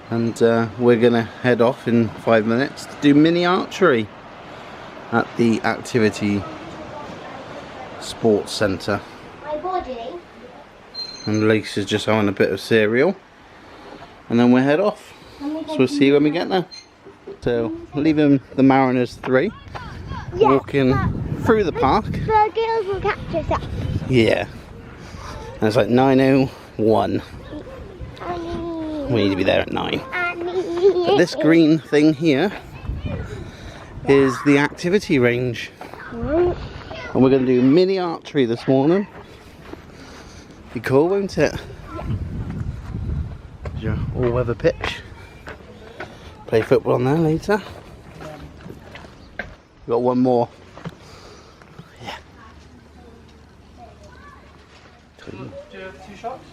and we're gonna head off in 5 minutes to do mini archery at the activity sports centre. My body. And Laci's just having a bit of cereal, and then we'll head off. So we'll see you when we get there. So leaving the Mariners 3, walking through the park. The girls will catch us up. Yeah, and it's like 9:01. We need to be there at 9. But this green thing here is the activity range, and we're going to do mini archery this morning. Be cool, won't it? Your all-weather pitch. Play football on there later. We've got one more. Yeah. Do you have 2 shots?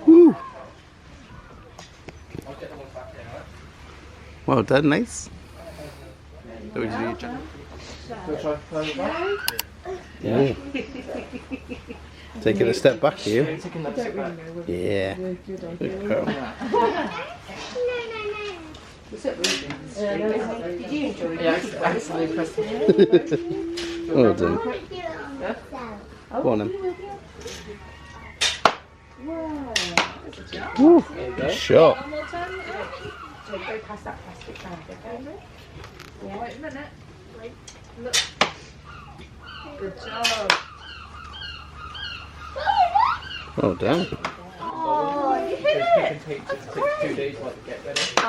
Woo. Well done, Lace. What did you do? Yeah. Taking a step back here. Yeah. Good girl. Did you enjoy it? Yeah, absolutely impressive. Well done. Go on then. Woo. Good shot. Go past that plastic bag, okay? Yeah. Wait a minute. Wait. Look. Good job. Well done. Oh, you It takes 2 days to get ready. Oh,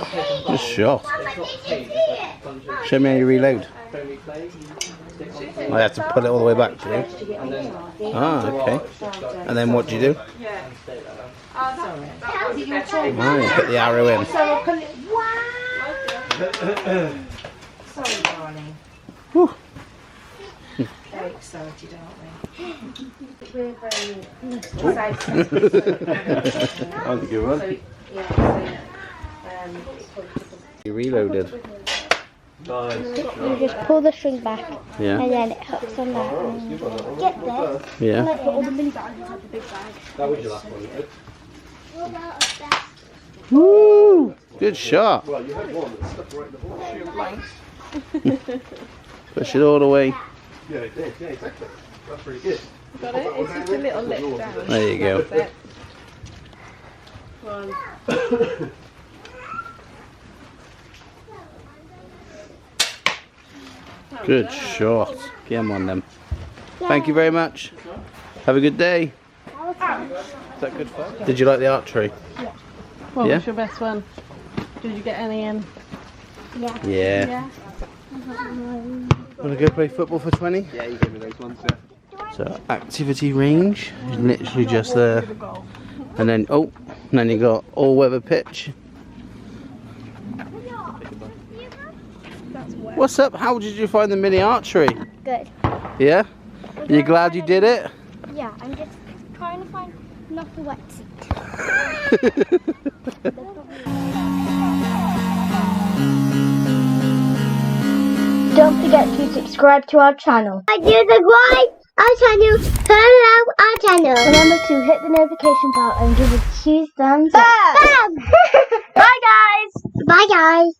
okay. Good shot. Mama, did you see it? Show me how you reload. Don't replay. I have to pull it all the way back, do you? And then Ah, okay. And then what do you do? Sorry. Oh, you put the arrow in. Sorry, darling. Whew. Very excited, aren't we? We're very excited. That's a good one. You reloaded. You just pull the string back, Yeah. and then it hooks on that. Get this. Yeah. Put all the mini bags inside the big bag. that was your last one, right? Woo! Good shot. Well, you had one that stuck right in the ball. Push it all the way. Yeah, it did. Yeah, exactly. That's pretty good. Got it? It's just a little lift down. There you go. That's it. One. Good shot. Get on them. Thank you very much. Have a good day. Is that good fun? Did you like the archery? What Yeah? was your best one? Did you get any in? Yeah. Yeah. Want to go play football for 20? Yeah, you gave me those ones, yeah. So activity range is literally just there. And then, oh, and then you got all-weather pitch. What's up? How did you find the mini archery? Good. Yeah? You glad you did it? Yeah, I'm just trying to find not a wetsuit. Don't forget to subscribe to our channel. Do subscribe our channel. Follow our channel. Remember to hit the notification bell and give us 2 thumbs up. Bye guys. Bye guys.